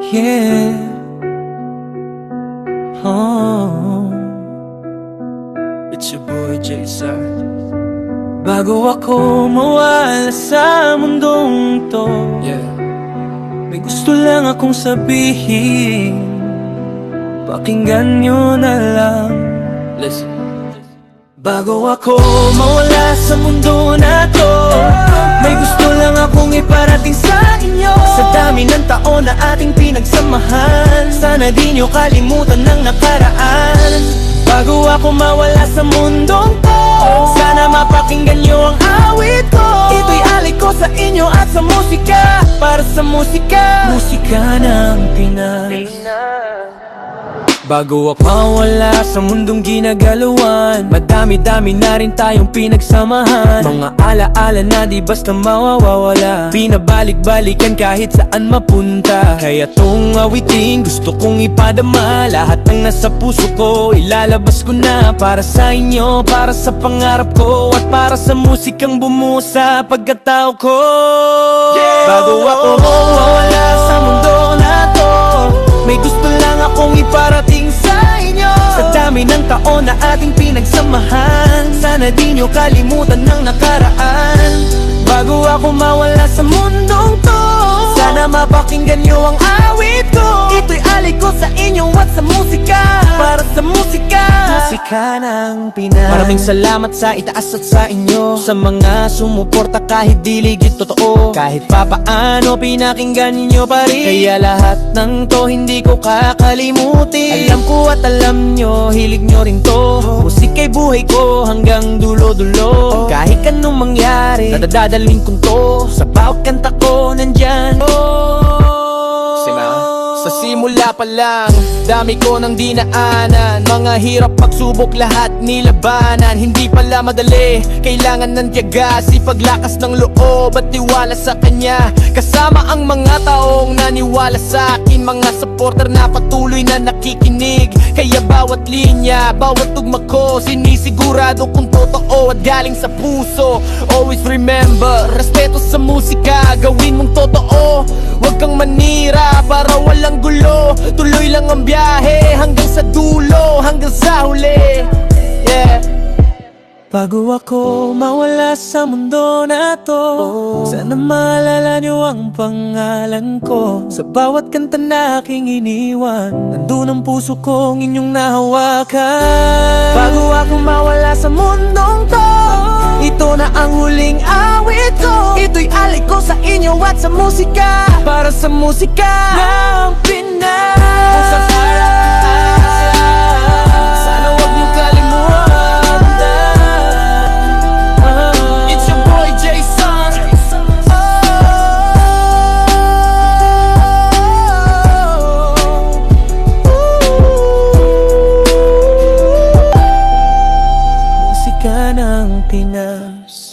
Yeah. Oh. It's your boy Jason. Bago ako mawala sa mundong to, Yeah. may gusto lang akong sabihin. Pakinggan nyo na lang. Listen. Bago ako mawala sa mundo na to, may gusto lang akong iparating sa inyo. Sa dami ng taon na ating pinagsamahan, sana di nyo kalimutan ng nakaraan. Bago ako mawala sa mundong to, sana mapakinggan nyo ang awit ko. Ito'y alay ko sa inyo at sa musika, para sa musika, musika ng Pinas. Bago ako mawala sa mundong ginagalawan, madami-dami na rin tayong pinagsamahan. Mga alaala na di basta mawawala, binabalik-balikan kahit saan mapunta. Kaya tong awiting gusto kong ipadama, lahat ng nasa puso ko ilalabas ko na. Para sa inyo, para sa pangarap ko, at para sa musikang bumuo sa pagkatao ko. Bago ako mawala sa mundo na to, may gusto lang akong iparating sa inyo. Sa dami ng taon na ating pinagsamahan, sana di nyo kalimutan ng nakaraan. Bago ako mawala sa mundong to, sana mapakinggan nyo ang awit ko. Ito'y alay ko sa inyo at sa musika, para sa musika, musika ng Pinas. Maraming salamat sa itaas at sa inyo, sa mga sumuporta kahit di ligit totoo. Kahit papaano pinakinggan nyo pa rin, kaya lahat ng to hindi ko kakalimutin. Alam ko at alam nyo, hilig nyo rin to. Musika'y buhay ko hanggang dulo-dulo. Kahit anong mangyari, nadadalhin ko to. Sa bawat kanta ko nandyan. Sa simula pa lang, dami ko nang dinaanan. Mga hirap, pagsubok, lahat nilabanan. Hindi pala madali, kailangan ng tiyaga, sipaglakas ng loob at tiwala sa kanya. Kasama ang mga taong naniwala sa akin, mga supporter na patuloy na nakikinig. Kaya bawat linya, bawat tugma ko, sinisigurado kung totoo at galing sa puso. Always remember, respeto sa musika, gawin mong totoo. Huwag kang manira para walang gulo. Tuloy lang ang biyahe hanggang sa dulo, hanggang sa huli. Yeah. Bago ako mawala sa mundo na to, sana maalala nyo ang pangalan ko. Sa bawat kanta na aking iniwan, nandun ang puso kong inyong nahawakan. Bago ako mawala sa mundong to, ito na ang huling awit ko. Ito'y alay ko sa inyo at sa musika, para sa musika ng Pinas. Sana huwag nyo kalimutan. It's your boy Jason. Musika ng Pinas.